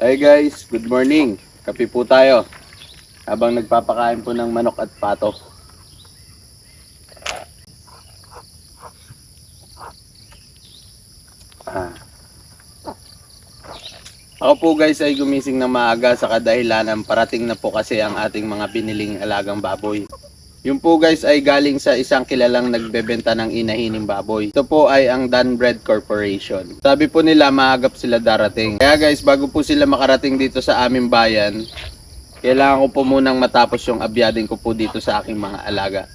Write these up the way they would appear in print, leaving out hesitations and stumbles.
Hi guys, good morning. Kape po tayo habang nagpapakain po ng manok at pato. Ako po guys ay gumising ng maaga sa kadahilanan parating na po kasi ang ating mga biniling alagang baboy. Yung po guys ay galing sa isang kilalang nagbebenta ng inahining baboy. Ito po ay ang Dunbred Corporation. Sabi po nila maagap sila darating. Kaya guys, bago po sila makarating dito sa aming bayan, kailangan ko po munang matapos yung abyadin ko po dito sa aking mga alaga.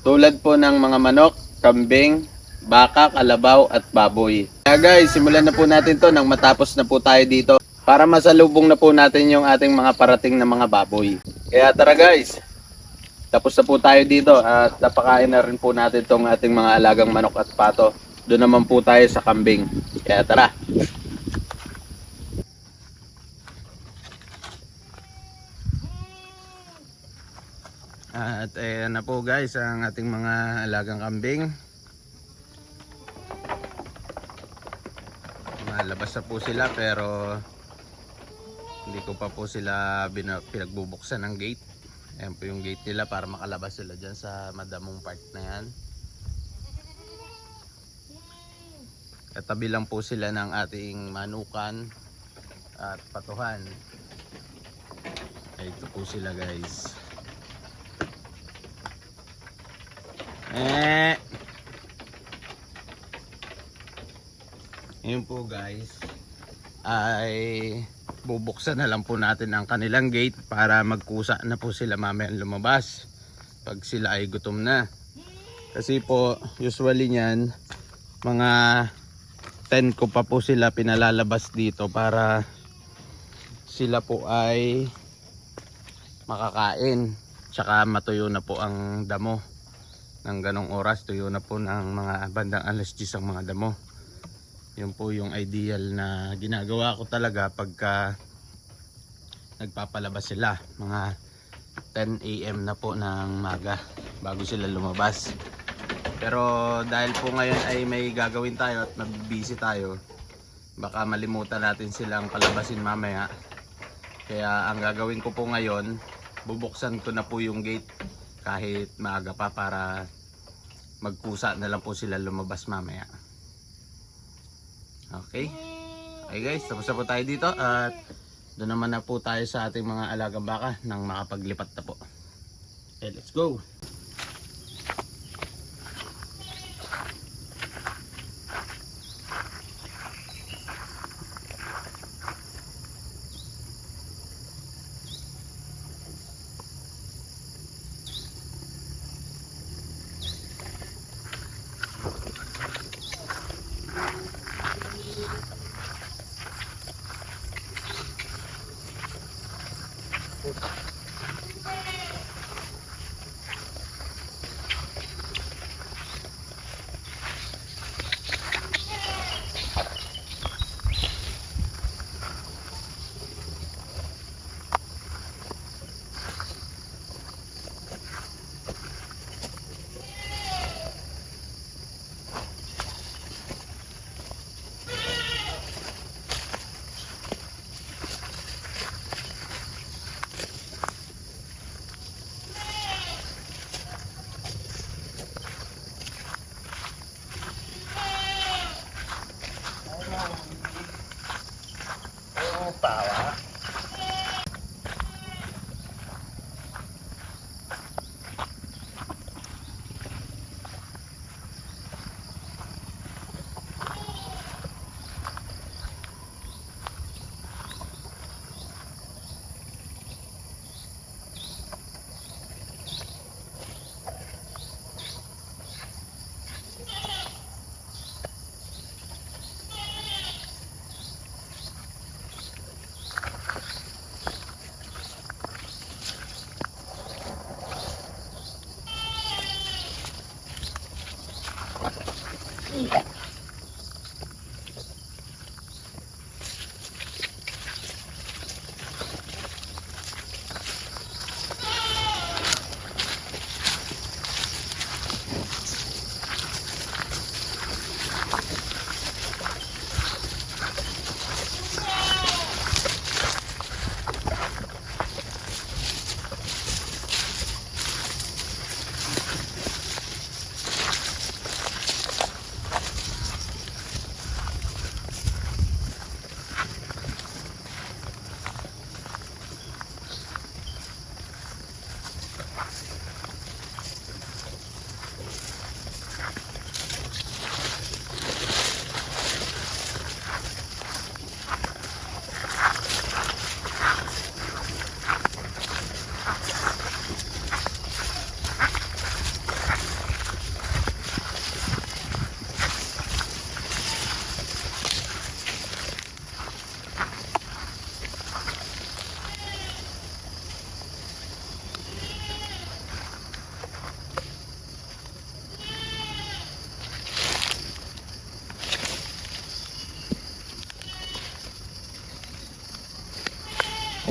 Tulad po ng mga manok, kambing, baka, kalabaw at baboy. Kaya guys, simulan na po natin to nang matapos na po tayo dito para masalubong na po natin yung ating mga parating na mga baboy. Kaya tara guys! Tapos na po tayo dito at napakain na rin po natin itong ating mga alagang manok at pato. Doon naman po tayo sa kambing. Kaya tara! At ayan na po guys ang ating mga alagang kambing. Malabas na po sila pero hindi ko pa po sila pinagbubuksan ng gate. Ayan po yung gate nila para makalabas sila dyan sa madamong part na yan. Katabi lang po sila ng ating manukan at patuhan. Ito po sila guys. Yun po guys ay bubuksan na lang po natin ang kanilang gate para magkusa na po sila mamaya lumabas pag sila ay gutom na. Kasi po usually niyan mga 10 ko pa po sila pinalalabas dito para sila po ay makakain tsaka matuyo na po ang damo. Ng ganong oras tuyo na po ng mga bandang alas 10 ang mga damo. Yun po yung ideal na ginagawa ko talaga pagka nagpapalabas sila. Mga 10 AM na po ng maga bago sila lumabas. Pero dahil po ngayon ay may gagawin tayo at mabibisi tayo, baka malimutan natin silang palabasin mamaya. Kaya ang gagawin ko po ngayon, bubuksan ko na po yung gate kahit maaga pa para magkusa na lang po sila lumabas mamaya. Okay. Okay guys, tapos na po tayo dito at doon naman na po tayo sa ating mga alagang baka nang makapaglipat na po. Okay, let's go.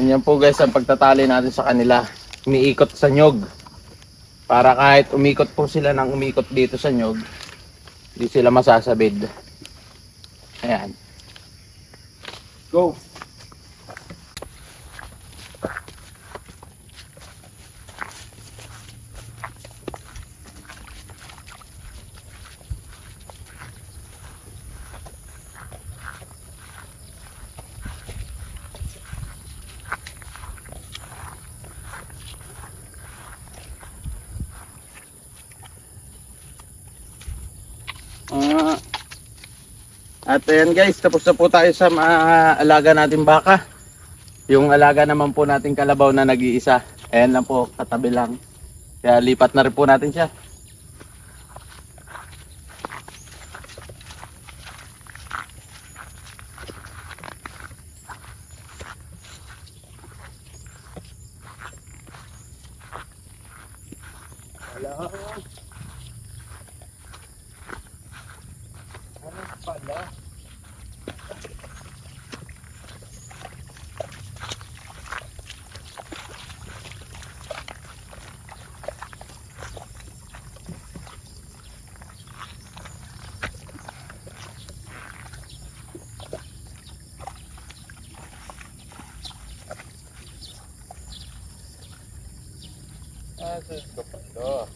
Ganyan po guys ang pagtatali natin sa kanila. Umiikot sa nyog. Para kahit umikot po sila ng umikot dito sa nyog, hindi sila masasabid. Ayan. Go! At ayan guys, tapos na po tayo sa mga alaga natin baka. Yung alaga naman po natin kalabaw na nag-iisa. Ayan lang po, katabi lang. Kaya lipat na rin po natin siya. Hello. Ano pala? Sus ko pa ito. Ah.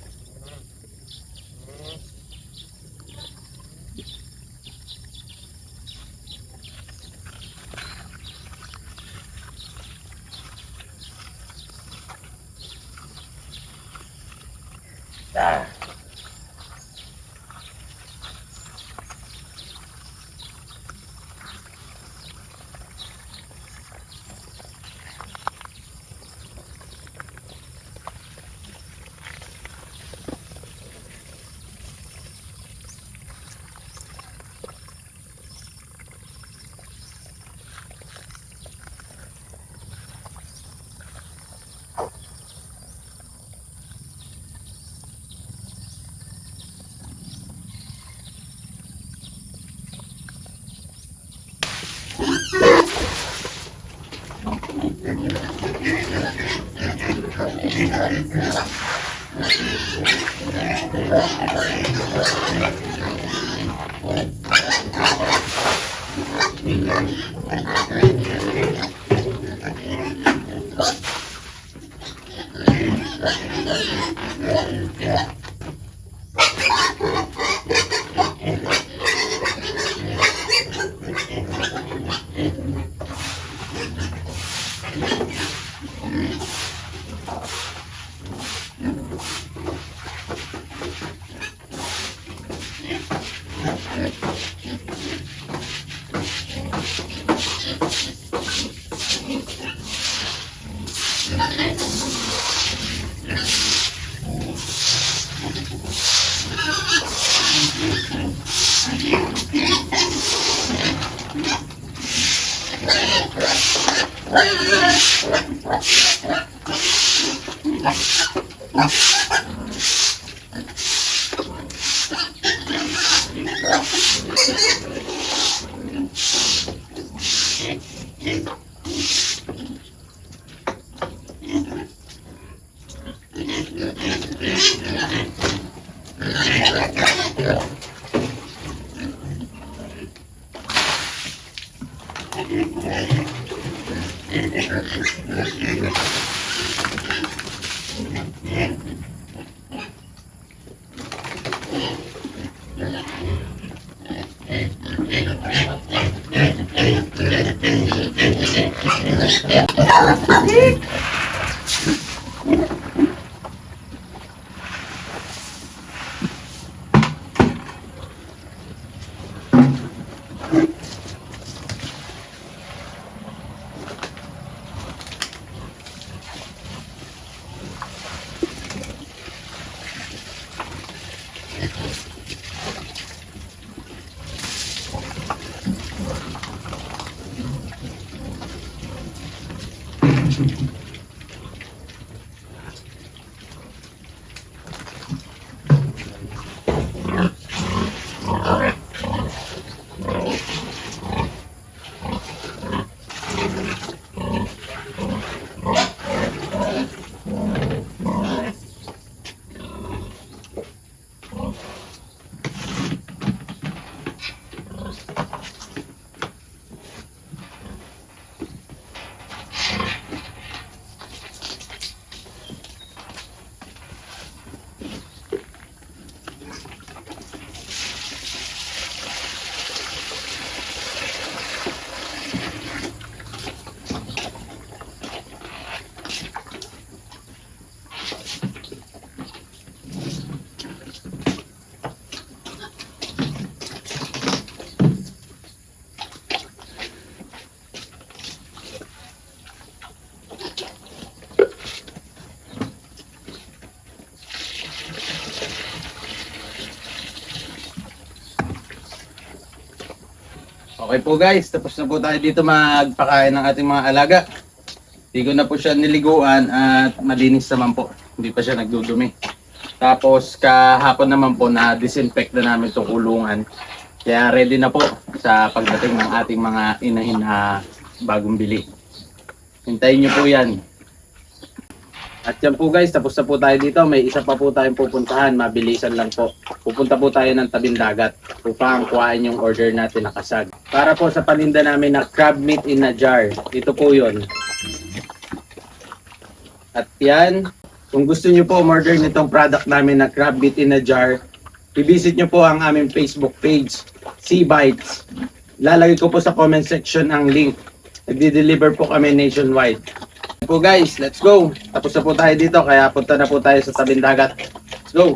Okay po guys, tapos na po tayo dito magpakain ng ating mga alaga. Hindi ko na po siya niliguan at malinis naman po. Hindi pa siya nagdudumi. Tapos kahapon naman po na disinfect na namin itong kulungan. Kaya ready na po sa pagdating ng ating mga inahin na bagong bili. Hintayin nyo po yan. At yan po guys, tapos na po tayo dito. May isa pa po tayong pupuntahan. Mabilisan lang po. Pupunta po tayo ng tabing dagat upang kuhain yung order natin na kasag. Para po sa paninda namin na crab meat in a jar. Ito po yun. At yan, kung gusto nyo po umorder nitong product namin na crab meat in a jar, i-visit nyo po ang aming Facebook page, Sea Bites. Lalagay ko po sa comment section ang link. Nagdi-deliver po kami nationwide. Po guys, let's go. Tapos na po tayo dito kaya punta na po tayo sa tabing dagat. Let's go.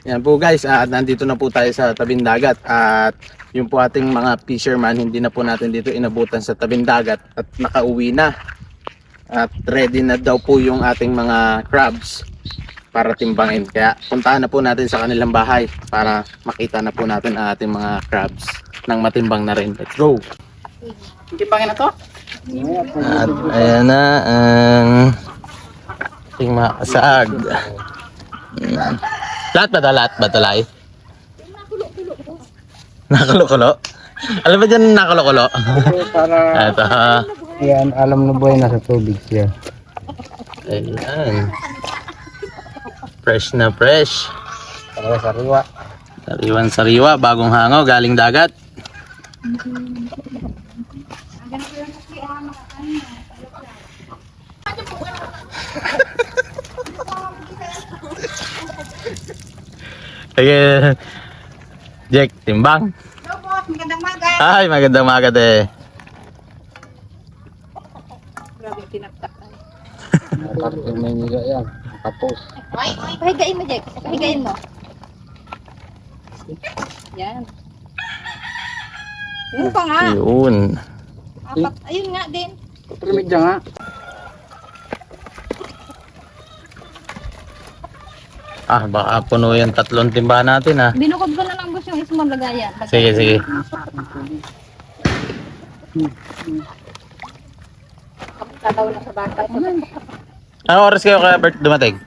Yan po guys, nandito na po tayo sa tabing dagat at yung po ating mga fisherman, hindi na po natin dito inabutan sa tabing dagat at nakauwi na. At ready na daw po yung ating mga crabs para timbangin. Kaya puntahan na po natin sa kanilang bahay para makita na po natin ang ating mga crabs nang matimbang na rin. Let's go! Timbangin na to? At ayan na ang ating mga kasag. Lahat ba talay? Nakulo-kulo? Alam ba dyan nakulo-kulo? Para Ito. yan, alam na buhay nasa tubig siya. Ayan. Fresh na fresh. Para sariwa. Sariwan-sariwa, bagong hango, galing dagat. Sige. Jack, timbang. Hello boss, magandang maga. Ay, magandang maga de. Grabe, tinaptak. Tapos may niga yan. Tapos. Pahigain mo, Jack. Pahigain mo. Yan. Yun pa nga. Yun. Apat. Ayun nga din. Trimid nga. Baka puno yung 3 timba natin ha. Binukod ko na lang boss yung small lagayan. Sige. Tataw na sa bata. Anong oras kayo kaya Bert dumating?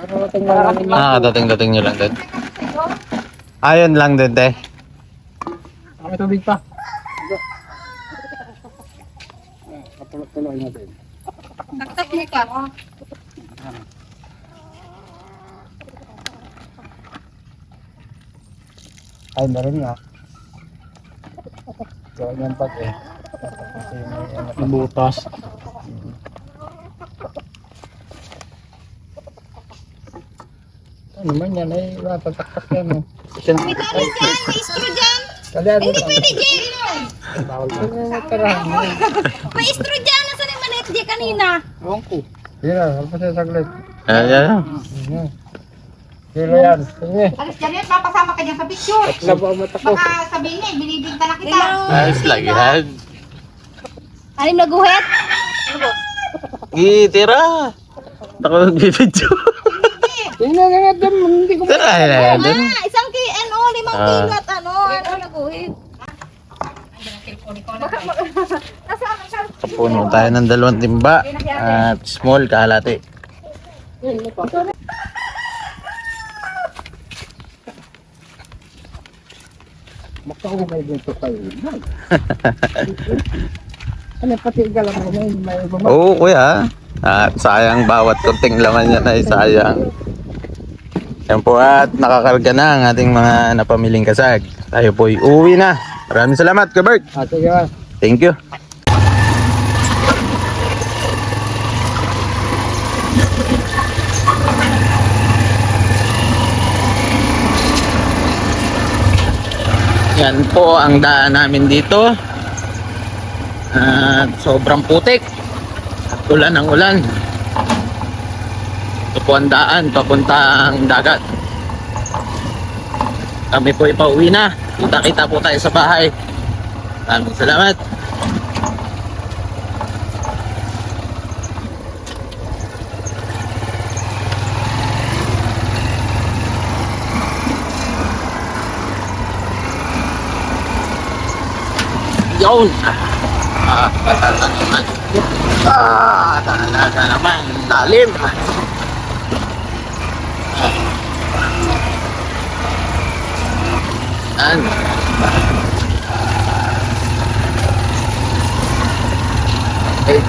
Kadating nyo lang din. Ayun lang din te. May tubig pa. Kapulot-tuloy natin. Taktak niya ka. Ay, meron nga. Gawin yan pag eh. Kasi may nabutas. Ano naman yan ay matagtaktak yan. May tali dyan, may istro dyan. Kalian mo. Hindi pwede, Jack. Bawal pa na tara. May istro dyan. Nasaan yung maliit, Jack, kanina? Ewan ko. Sige na, alpas na saglit. Ayan. Kilo yan. Sige. Alis dyan yan, papasama ka dyan sa picture. Tatlo po ang mata ko. Baka sabihin niya, binibigta na kita. Ayos lang yan. Alim na guhit? Tira. Ako nagbibidyo. Tingnan nga natin, hindi ko Tira. Ah, isang kilo, 5 kilo at ano na guhit. Puno tayo ng 2 timba. At small kahalati. makahumay dito kayo. Ano pati galang mo may bumalik. Oo kuya. At sayang bawat kunting laman yan ay sayang. Yan po at nakakarga na ang ating mga napamiling kasag. Tayo po'y uwi na. Maraming salamat, Gabert. Sige ba? Thank you. Yan po ang daan namin dito. At sobrang putik. At ulan ng ulan. Ito po ang daan papuntang dagat. kami po ipauwi na. Kita-kita po tayo sa bahay. Maraming salamat. Yun! Talaga naman. Talaga naman. Lalim. Yan.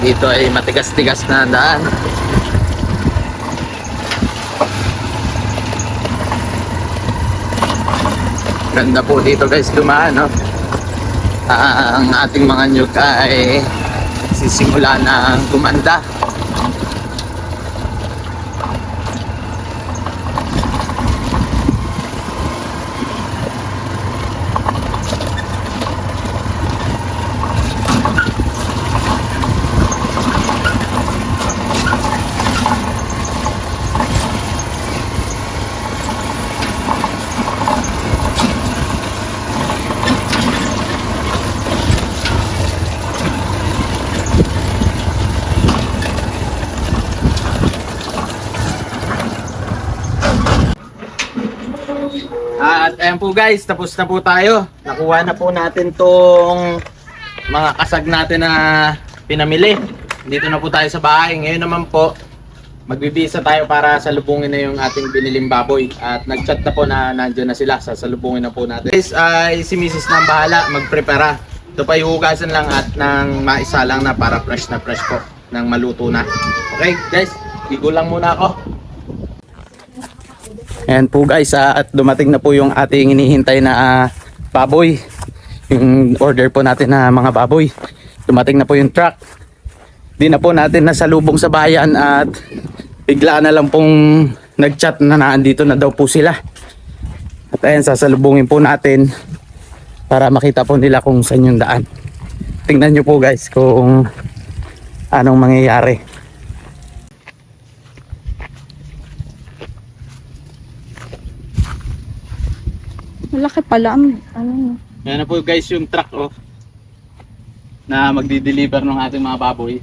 Dito ay matigas-tigas na daan. Ganda po dito guys dumaan, no? Ang ating mga nyug ay sisimula na gumanda. At ayan po guys, tapos na po tayo. Nakuha na po natin tong mga kasag natin na pinamili. Dito na po tayo sa bahay. Ngayon naman po, magbibisa tayo para salubungin na yung ating biniling baboy. At nag-chat na po na nandiyan na sila. Sasalubungin na po natin. Guys, ay si Mrs. na ang bahala magprepara. Ito pa ihugasan lang at nang maisa lang na para fresh na fresh po. Nang maluto na. Okay guys, igo lang muna ako. Ayan po guys, at dumating na po yung ating hinihintay na baboy. Yung order po natin na mga baboy. Dumating na po yung truck. Di na po natin nasalubong sa bayan at bigla na lang pong nag-chat na naandito na daw po sila. At ayan, sasalubungin po natin para makita po nila kung saan yung daan. Tingnan nyo po guys kung anong mangyayari. Malaki pala ang ano. Yan na po guys yung truck na magdi-deliver ng ating mga baboy.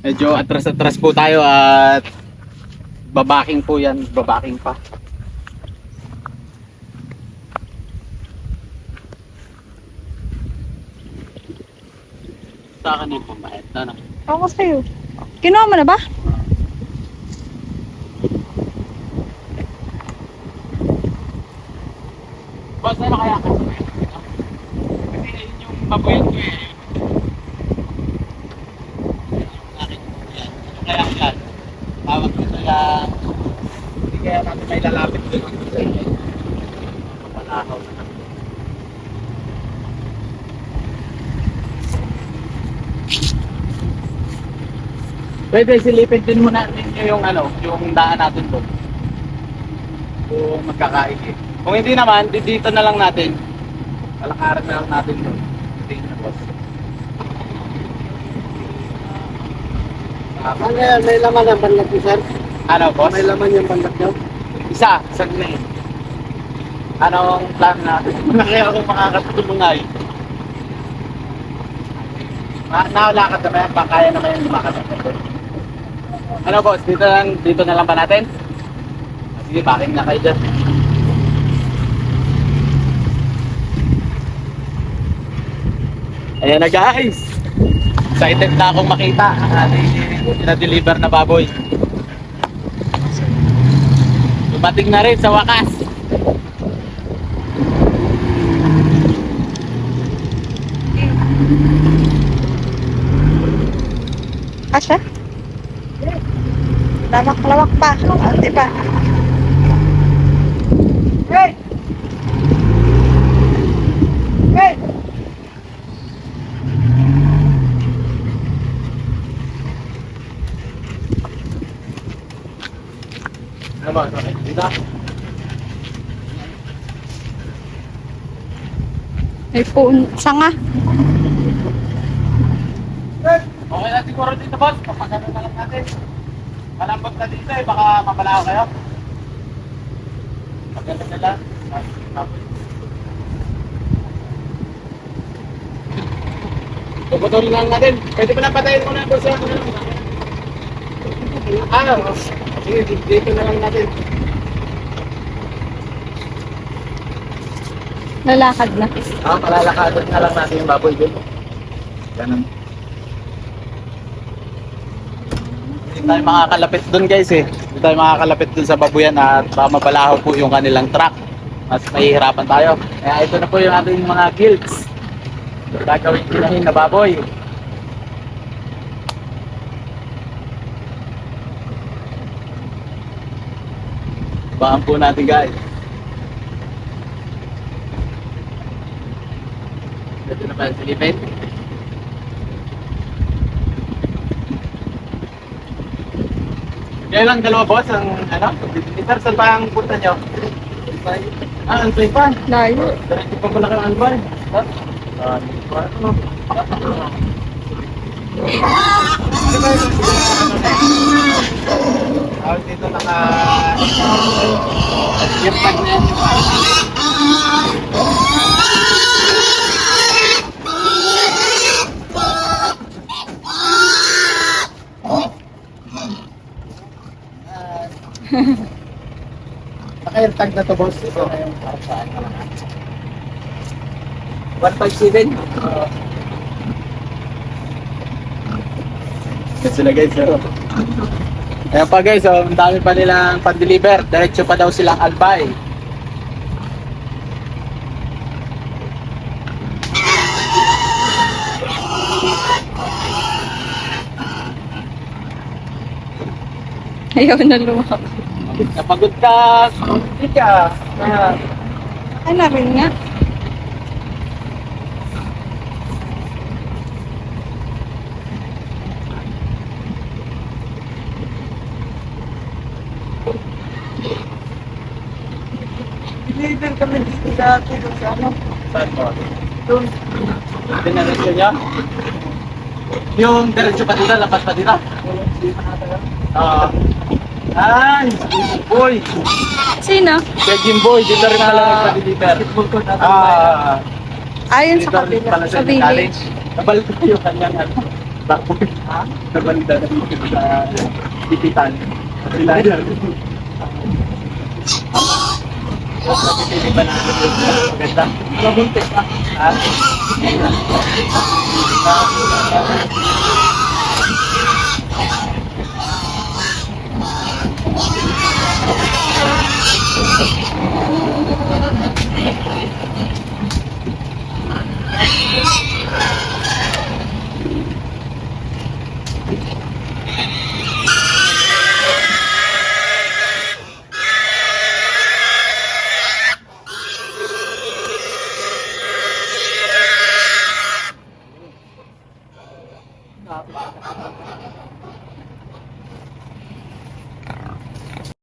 Medyo atras-atras po tayo at babaking po yan, babaking pa. Sa akin yung pambayad na. Ako sa'yo. Kinuha mo na ba? Boss, ano kaya ka? Kasi yun yung baboyan ko eh. Ano kaya yan? Tawag ko sila. Hindi kaya natin may lalapit doon ang sa inyo. Kapalahaw na natin. Pwede silipin din muna ninyo yung yung daan natin doon. Kung magkakain eh. Kung hindi naman, dito na lang natin. Palakaran na lang natin doon. Hindi na boss. May laman ang banlag niyo, sir? Ano boss? May laman yung banlag niyo? Isang lane. Anong plan natin? Kaya ako makakatulong ngayon. Nakalakad naman yan, baka kaya naman yung lumakad natin. Ano boss, dito na lang ba natin? Sige, backing na kayo dyan. Ayan na guys! Excited na akong makita ang ating na-deliver na baboy. Dumating na rin sa wakas. Asya? Lawak-lawak pa. Ate pa. Hey! Hey! Ano ba? Dito? May puno. Sanga. Okay na siguro dito boss, papagano na lang natin. Malambot na dito baka mapalaw kayo. Maganda na lang. Puputulin lang natin. Pwede pa na patayin mo na po siya. Sige, dito na lang natin. Lalakad na. Palalakadan na lang natin yung baboy dito. Ganun. Hindi tayo makakalapit dun guys eh. Hindi tayo makakalapit dun sa babuyan at baka mabalaho po yung kanilang truck. Mas mahihirapan tayo. Kaya ito na po yung ating mga guilds. Gagawin kinahin na baboy. Baan po natin guys. Ito na ba yung silipin? Kaya lang dalawa boss ang ano? Peter, saan pa ang punta nyo? Albay pa. Layo. Diretso pa pala kang Albay. Dito naka... Yung tag na yan. Naka-airtag na to boss. Ito na yung para saan ka lang. 157. Yan sila guys. Ayan pa guys, ang dami pa nilang pan-deliver. Diretso pa daw silang Albay. Ayaw na lumakad. Napagod ka. Hindi ka. Ano rin nga? Deliver kami dito dati sa ano? Saan mo? Doon. Dinaretso niya? Yung diretso pa dito, lapas pa dito. Ay, Jimboy. Sino? Kaya Jimboy, dito rin pala nagpa-deliver. Ayun Dito sa rin kabila. pala Sa sa village. college. Nabalita yung kanyang ano. Backboard. Nabalita na dito sa digital. Sila yan. Napipili ba natin yung maganda? Mabuntis na.